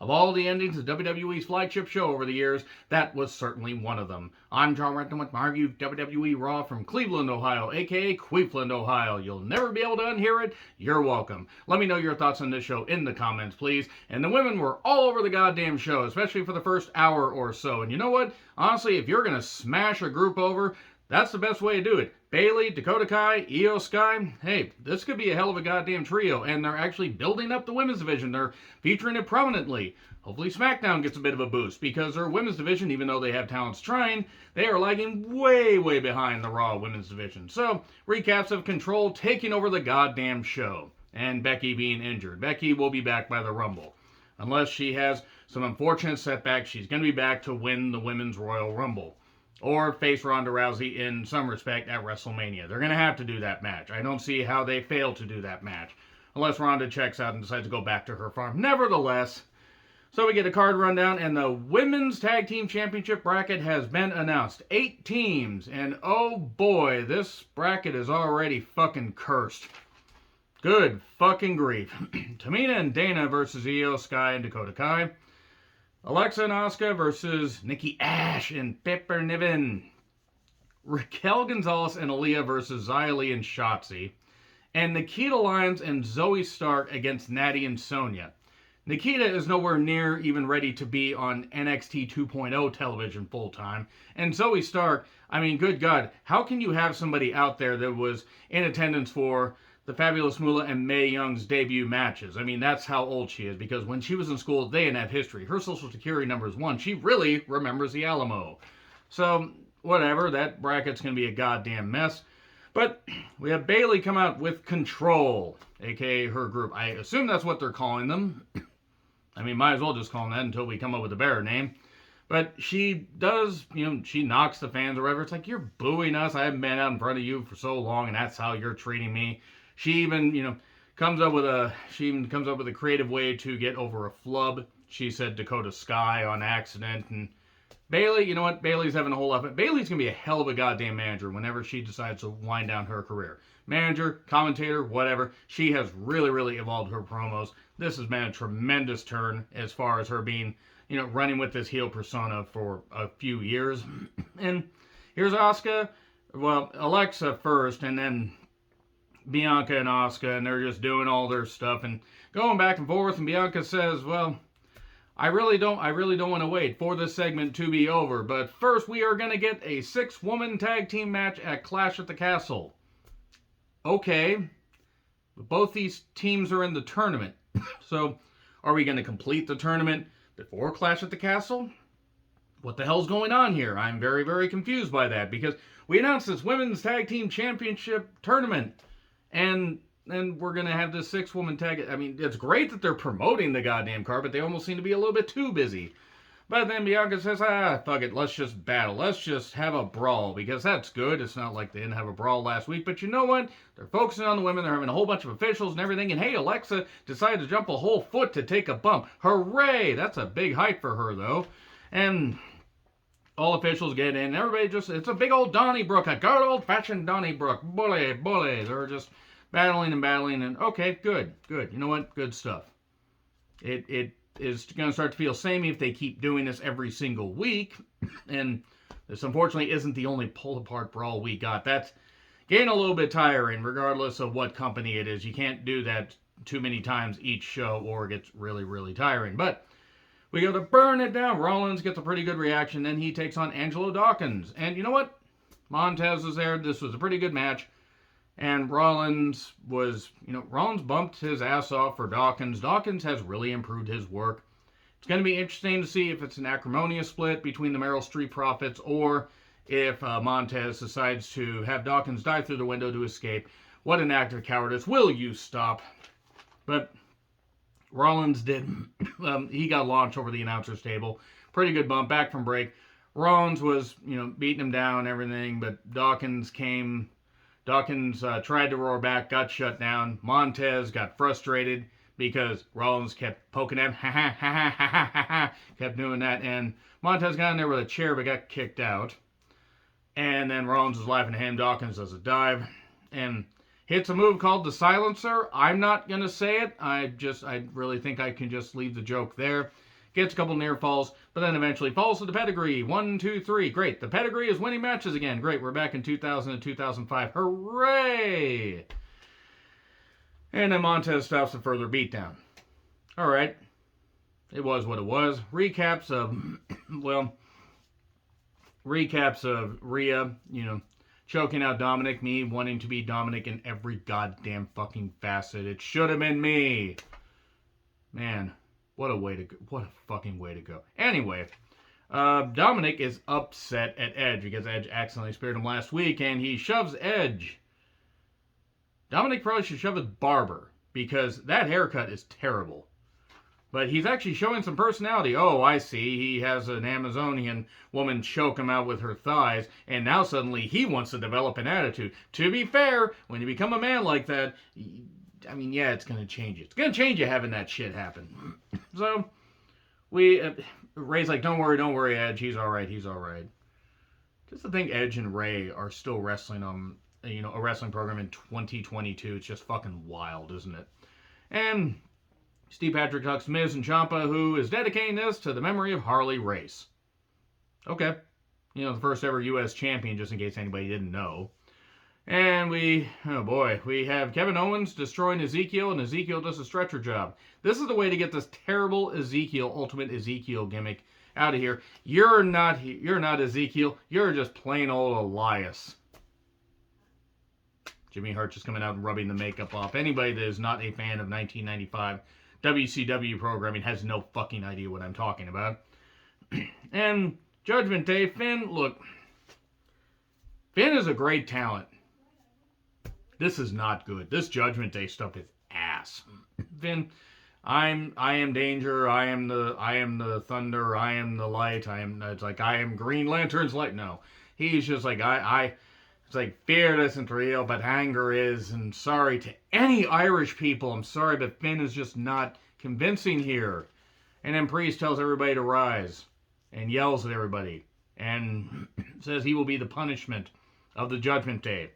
Of all the endings of WWE's flagship show over the years, that was certainly one of them. I'm John Renton with my review of WWE Raw from Cleveland, Ohio, aka Queefland, Ohio. You'll never be able to unhear it. You're welcome. Let me know your thoughts on this show in the comments, please. And the women were all over the goddamn show, especially for the first hour or so. And you know what? Honestly, if you're going to smash a group over, that's the best way to do it. Bayley, Dakota Kai, Io Sky. Hey, this could be a hell of a goddamn trio, and they're actually building up the women's division. They're featuring it prominently. Hopefully SmackDown gets a bit of a boost, because their women's division, even though they have talents trying, they are lagging way, way behind the Raw women's division. So, recaps of Control taking over the goddamn show, and Becky being injured. Becky will be back by the Rumble. Unless she has some unfortunate setback, she's going to be back to win the Women's Royal Rumble. Or face Ronda Rousey in some respect at WrestleMania. They're going to have to do that match. I don't see how they fail to do that match. Unless Ronda checks out and decides to go back to her farm. Nevertheless, so we get a card rundown, and the Women's Tag Team Championship bracket has been announced. 8 teams, and oh boy, this bracket is already fucking cursed. Good fucking grief. Tamina and Dana versus Io Sky and Dakota Kai. Alexa and Asuka versus Nikki Ash and Pepper Niven. Raquel Gonzalez and Aaliyah versus Xia Li and Shotzi. And Nikita Lyons and Zoe Stark against Natty and Sonya. Nikita is nowhere near even ready to be on NXT 2.0 television full time. And Zoe Stark, I mean, good God, how can you have somebody out there that was in attendance for the Fabulous Moolah and Mae Young's debut matches? I mean, that's how old she is, because when she was in school, they didn't have history. Her social security number is 1. She really remembers the Alamo. So, whatever, that bracket's going to be a goddamn mess. But we have Bayley come out with Control, aka her group. I assume that's what they're calling them. I mean, might as well just call them that until we come up with a better name. But she does, she knocks the fans or whatever. It's like, you're booing us. I haven't been out in front of you for so long, and that's how you're treating me. She even, comes up with a creative way to get over a flub. She said Dakota Sky on accident, and Bayley, you know what? Bayley's having a whole lot of it. Bayley's gonna be a hell of a goddamn manager whenever she decides to wind down her career. Manager, commentator, whatever. She has really, really evolved her promos. This has been a tremendous turn as far as her being, running with this heel persona for a few years. And here's Asuka. Well, Alexa first, and then Bianca and Asuka, and they're just doing all their stuff and going back and forth. And Bianca says, well, I really don't want to wait for this segment to be over. But first, we are going to get a 6-woman tag team match at Clash at the Castle. Okay. But both these teams are in the tournament. So, are we going to complete the tournament before Clash at the Castle? What the hell's going on here? I'm very, very confused by that, because we announced this Women's Tag Team Championship tournament, and then we're going to have this 6-woman tag. I mean, it's great that they're promoting the goddamn card, but they almost seem to be a little bit too busy. But then Bianca says, fuck it, let's just battle. Let's just have a brawl, because that's good. It's not like they didn't have a brawl last week, but you know what? They're focusing on the women. They're having a whole bunch of officials and everything, and hey, Alexa decided to jump a whole foot to take a bump. Hooray! That's a big height for her, though. And all officials get in. Everybody it's a big old Donnybrook, a good old-fashioned Donnybrook. Bully, bully. They're just battling, and okay, good. You know what? Good stuff. It is going to start to feel samey if they keep doing this every single week. And this, unfortunately, isn't the only pull-apart brawl we got. That's getting a little bit tiring, regardless of what company it is. You can't do that too many times each show, or it gets really, really tiring. But we go to burn it down. Rollins gets a pretty good reaction. Then he takes on Angelo Dawkins. And you know what? Montez was there. This was a pretty good match. And Rollins bumped his ass off for Dawkins. Dawkins has really improved his work. It's going to be interesting to see if it's an acrimonious split between the Meryl Streep Profits, or if Montez decides to have Dawkins dive through the window to escape. What an act of cowardice. Will you stop? But Rollins did. He got launched over the announcer's table. Pretty good bump back from break. Rollins was, beating him down and everything, but Dawkins tried to roar back, got shut down. Montez got frustrated because Rollins kept poking him, kept doing that, and Montez got in there with a chair but got kicked out. And then Rollins was laughing at him. Dawkins does a dive, and hits a move called the Silencer. I'm not going to say it. I really think I can just leave the joke there. Gets a couple near falls, but then eventually falls to the pedigree. 1, 2, 3. Great. The pedigree is winning matches again. Great. We're back in 2000 and 2005. Hooray! And then Montez stops a further beatdown. All right. It was what it was. Recaps of Rhea, choking out Dominic, me wanting to be Dominic in every goddamn fucking facet. It should have been me. Man, what a fucking way to go. Anyway, Dominic is upset at Edge because Edge accidentally speared him last week, and he shoves Edge. Dominic probably should shove his barber because that haircut is terrible. But he's actually showing some personality. Oh, I see. He has an Amazonian woman choke him out with her thighs, and now suddenly he wants to develop an attitude. To be fair, when you become a man like that, yeah, it's going to change you. It's going to change you having that shit happen. So, Ray's like, don't worry, Edge. He's all right. Just to think Edge and Ray are still wrestling on, a wrestling program in 2022. It's just fucking wild, isn't it? And Steve Patrick talks to Miz and Ciampa, who is dedicating this to the memory of Harley Race. Okay. The first ever U.S. champion, just in case anybody didn't know. And we have Kevin Owens destroying Ezekiel, and Ezekiel does a stretcher job. This is the way to get this terrible Ultimate Ezekiel gimmick out of here. You're not Ezekiel. You're just plain old Elias. Jimmy Hart just coming out and rubbing the makeup off. Anybody that is not a fan of 1995 WCW programming has no fucking idea what I'm talking about. And Judgment Day, Finn is a great talent. This is not good. This Judgment Day stuff is ass. Finn, I am Danger. I am the Thunder. I am the Light. I am Green Lantern's light. No, he's just like It's like, fear isn't real, but anger is. And sorry to any Irish people. I'm sorry, but Finn is just not convincing here. And then Priest tells everybody to rise. And yells at everybody. And says he will be the punishment of the Judgment Day.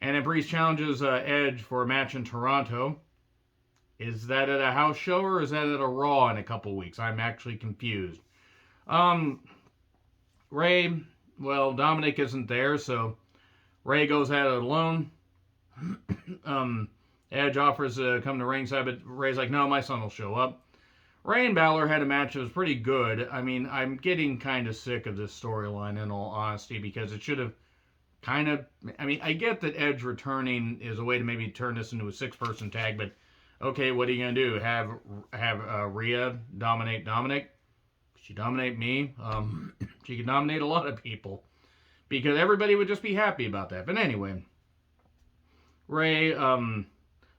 And then Priest challenges Edge for a match in Toronto. Is that at a house show or is that at a Raw in a couple weeks? I'm actually confused. Dominic isn't there, so Ray goes at it alone. Edge offers to come to ringside, but Ray's like, no, my son will show up. Ray and Balor had a match that was pretty good. I'm getting kind of sick of this storyline, in all honesty, because it should have I get that Edge returning is a way to maybe turn this into a 6-person tag, but okay, what are you going to do? Have Rhea dominate Dominic? She dominate me? She could dominate a lot of people. Because everybody would just be happy about that. But anyway, Ray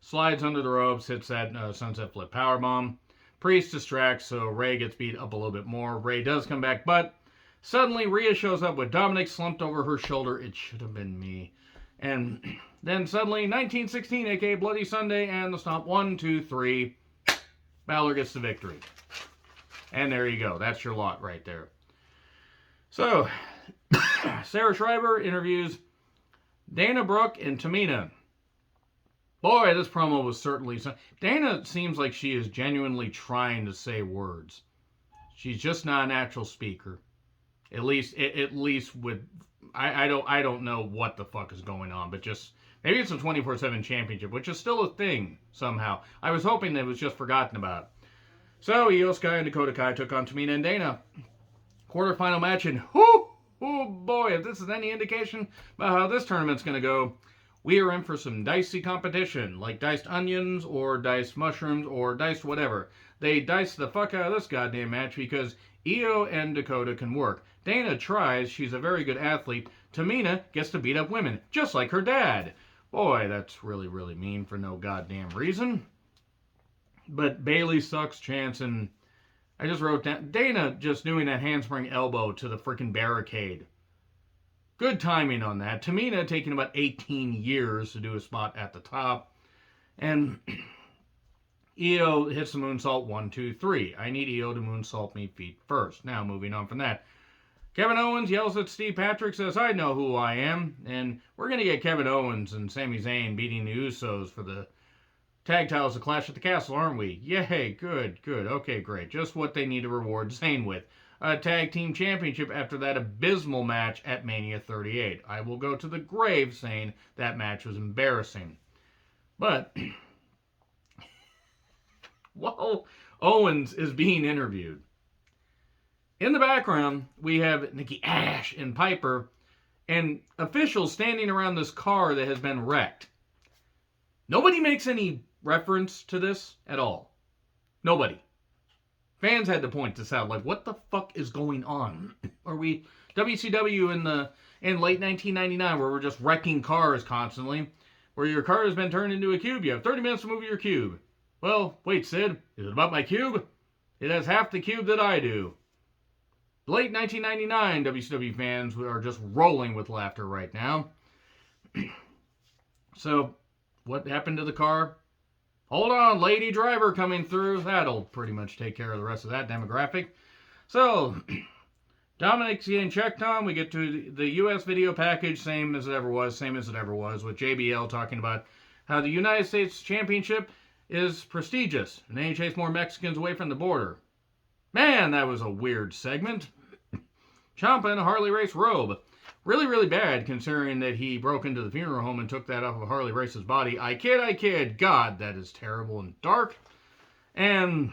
slides under the ropes, hits that sunset flip powerbomb. Priest distracts, so Ray gets beat up a little bit more. Ray does come back, but suddenly Rhea shows up with Dominic slumped over her shoulder. It should have been me. And then suddenly, 1916, aka Bloody Sunday, and the stomp. 1, 2, 3. Balor gets the victory. And there you go. That's your lot right there. So, Sarah Schreiber interviews Dana Brooke and Tamina. Boy, this promo was certainly... Dana seems like she is genuinely trying to say words. She's just not a natural speaker. At least with... I don't know what the fuck is going on, but just... Maybe it's a 24/7 championship, which is still a thing, somehow. I was hoping that it was just forgotten about. So, Io Sky and Dakota Kai took on Tamina and Dana. Quarterfinal match, and oh boy, if this is any indication about how this tournament's going to go, we are in for some dicey competition, like diced onions, or diced mushrooms, or diced whatever. They diced the fuck out of this goddamn match because Io and Dakota can work. Dana tries, she's a very good athlete. Tamina gets to beat up women, just like her dad. Boy, that's really, really mean for no goddamn reason. But Bailey sucks chance, and I just wrote down Dana just doing that handspring elbow to the freaking barricade. Good timing on that. Tamina taking about 18 years to do a spot at the top. And Io hits the moonsault 1, 2, 3. I need Io to moonsault me feet first. Now, moving on from that. Kevin Owens yells at Steve Patrick, says, I know who I am. And we're going to get Kevin Owens and Sami Zayn beating the Usos for the tag titles of Clash at the Castle, aren't we? Yay, good. Okay, great. Just what they need to reward Zayn with. A tag team championship after that abysmal match at Mania 38. I will go to the grave saying that match was embarrassing. But while Owens is being interviewed, in the background, we have Nikki Ash and Piper and officials standing around this car that has been wrecked. Nobody makes any reference to this at all. Nobody. Fans had to point this out. Like, what the fuck is going on? Are we WCW in late 1999 where we're just wrecking cars constantly? Where your car has been turned into a cube. You have 30 minutes to move your cube. Well, wait, Sid. Is it about my cube? It has half the cube that I do. Late 1999 WCW fans are just rolling with laughter right now. So, what happened to the car? Hold on, lady driver coming through. That'll pretty much take care of the rest of that demographic. So, Dominic's getting checked on. We get to the U.S. video package, same as it ever was, with JBL talking about how the United States Championship is prestigious, and they chase more Mexicans away from the border. Man, that was a weird segment. Ciampa in a Harley Race robe. Really, really bad, considering that he broke into the funeral home and took that off of Harley Race's body. I kid. God, that is terrible and dark. And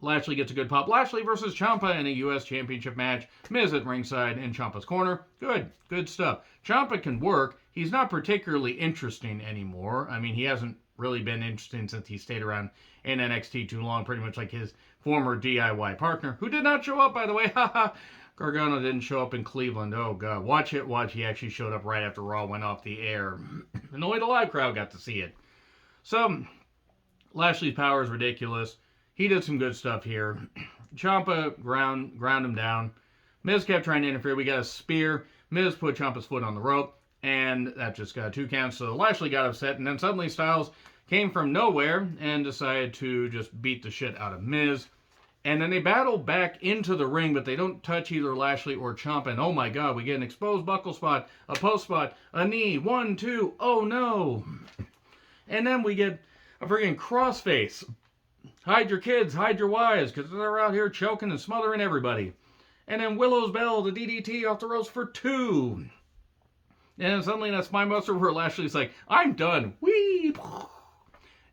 Lashley gets a good pop. Lashley versus Ciampa in a U.S. Championship match. Miz at ringside in Ciampa's corner. Good stuff. Ciampa can work. He's not particularly interesting anymore. I mean, he hasn't really been interesting since he stayed around in NXT too long, pretty much like his former DIY partner, who did not show up, by the way. Haha. Gargano didn't show up in Cleveland. Oh, God. Watch. He actually showed up right after Raw went off the air. And only the live crowd got to see it. So, Lashley's power is ridiculous. He did some good stuff here. Ciampa ground him down. Miz kept trying to interfere. We got a spear. Miz put Ciampa's foot on the rope. And that just got 2 counts. So Lashley got upset. And then suddenly Styles came from nowhere and decided to just beat the shit out of Miz. And then they battle back into the ring, but they don't touch either Lashley or Ciampa. And oh my God, we get an exposed buckle spot, a post spot, a knee, 1, 2, oh no. And then we get a friggin' crossface. Hide your kids, hide your wives, because they're out here choking and smothering everybody. And then Willow's Bell, the DDT off the ropes for 2. And then suddenly that spinebuster where Lashley's like, I'm done. Whee!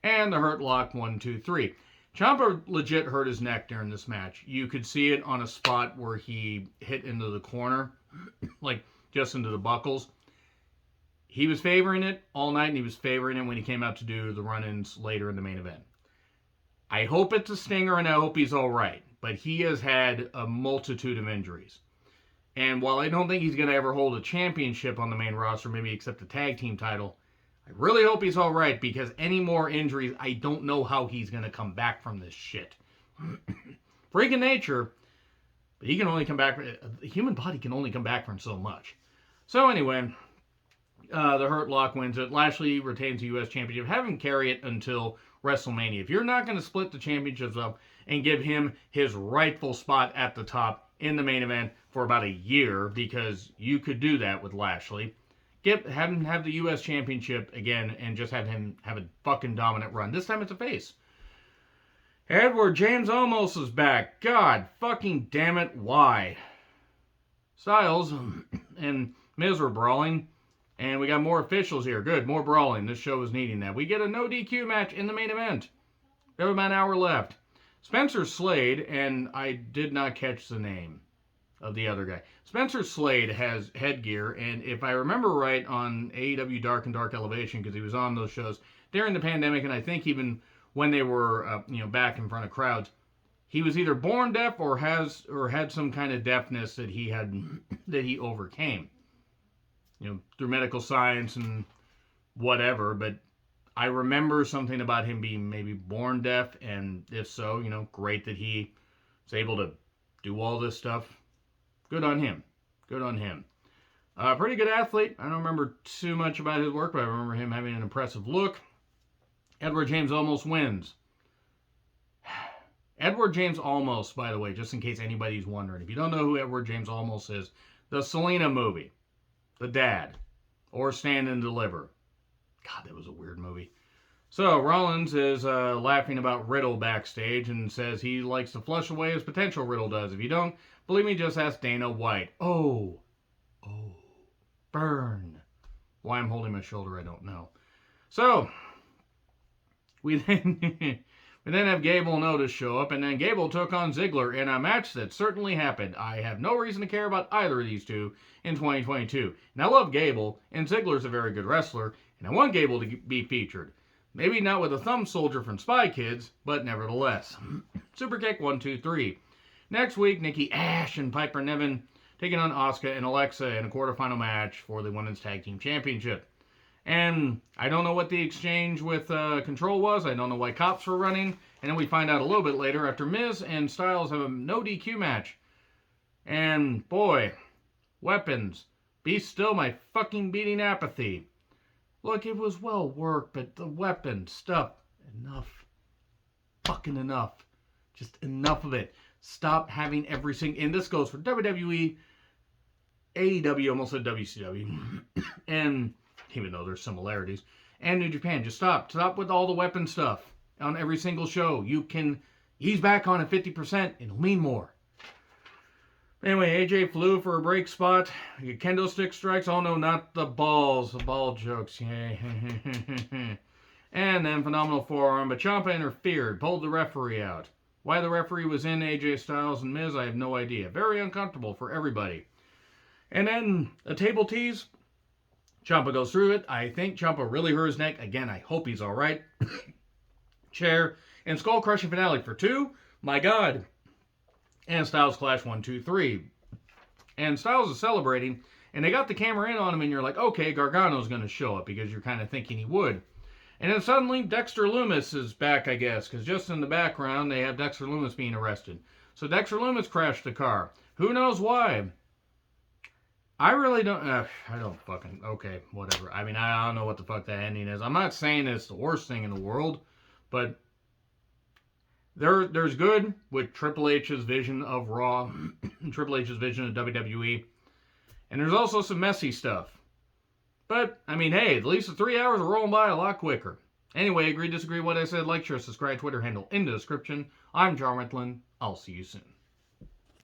And the Hurt Lock, 1, 2, 3. Ciampa legit hurt his neck during this match. You could see it on a spot where he hit into the corner, like just into the buckles. He was favoring it all night, and he was favoring it when he came out to do the run-ins later in the main event. I hope it's a stinger, and I hope he's all right. But he has had a multitude of injuries. And while I don't think he's going to ever hold a championship on the main roster, maybe except a tag team title, I really hope he's all right, because any more injuries, I don't know how he's going to come back from this shit. Freak of nature, but he can only come back. The human body can only come back from so much. So anyway, the Hurt Lock wins it. Lashley retains the U.S. Championship. Have him carry it until WrestleMania. If you're not going to split the championships up and give him his rightful spot at the top in the main event for about a year, because you could do that with Lashley, have him have the U.S. Championship again and just have him have a fucking dominant run. This time it's a face. Edward James Olmos is back. God fucking damn it, why? Styles and Miz were brawling, and we got more officials here. Good, more brawling. This show is needing that. We get a no DQ match in the main event. We have about an hour left. Spencer Slade, and I did not catch the name of the other guy. Spencer Slade has headgear, and if I remember right, on AEW Dark and Dark Elevation, because he was on those shows during the pandemic, and I think even when they were back in front of crowds, he was either born deaf or had some kind of deafness that he overcame, through medical science and whatever. But I remember something about him being maybe born deaf, and if so, great that he was able to do all this stuff. Good on him. Pretty good athlete. I don't remember too much about his work, but I remember him having an impressive look. Edward James almost wins. Edward James Olmos, by the way, just in case anybody's wondering. If you don't know who Edward James Olmos is, the Selena movie, the dad, or Stand and Deliver. God, that was a weird movie. So Rollins is laughing about Riddle backstage and says he likes to flush away his potential. Riddle does. If you don't believe me, just ask Dana White. Oh, burn. Why I'm holding my shoulder, I don't know. So we then have Gable and Otis show up, and then Gable took on Ziggler in a match that certainly happened. I have no reason to care about either of these two in 2022. And I love Gable, and Ziggler's a very good wrestler, and I want Gable to be featured. Maybe not with a thumb soldier from Spy Kids, but nevertheless. Super kick 1, 2, 3. Next week, Nikki Ash and Piper Niven taking on Asuka and Alexa in a quarterfinal match for the Women's Tag Team Championship. And I don't know what the exchange with Control was. I don't know why cops were running. And then we find out a little bit later after Miz and Styles have a no DQ match. And boy, weapons. Be still my fucking beating apathy. Look, it was well worked, but the weapon stuff, enough. Fucking enough. Just enough of it. Stop having every single... And this goes for WWE, AEW, almost said WCW. And even though there's similarities. And New Japan, just stop. Stop with all the weapon stuff on every single show. You can ease back on it 50%. It'll mean more. Anyway, AJ flew for a break spot. Kendo stick strikes. Oh no, not the balls. The ball jokes. Yay. And then phenomenal forearm. But Ciampa interfered. Pulled the referee out. Why the referee was in AJ Styles and Miz, I have no idea. Very uncomfortable for everybody. And then a table tease. Ciampa goes through it. I think Ciampa really hurt his neck. Again, I hope he's all right. Chair. And skull crushing finale for 2. My God. And Styles clash 1, 2, 3. And Styles is celebrating. And they got the camera in on him. And you're like, okay, Gargano's going to show up. Because you're kind of thinking he would. And then suddenly Dexter Lumis is back, I guess. Because just in the background, they have Dexter Lumis being arrested. So Dexter Lumis crashed the car. Who knows why? I really don't... I don't fucking... Okay, whatever. I mean, I don't know what the fuck that ending is. I'm not saying it's the worst thing in the world. But there's good with Triple H's vision of Raw. Triple H's vision of WWE. And there's also some messy stuff. But, I mean, hey, at least the 3 hours are rolling by a lot quicker. Anyway, agree, disagree what I said, like, share, subscribe, Twitter handle in the description. I'm John Rentlin. I'll see you soon.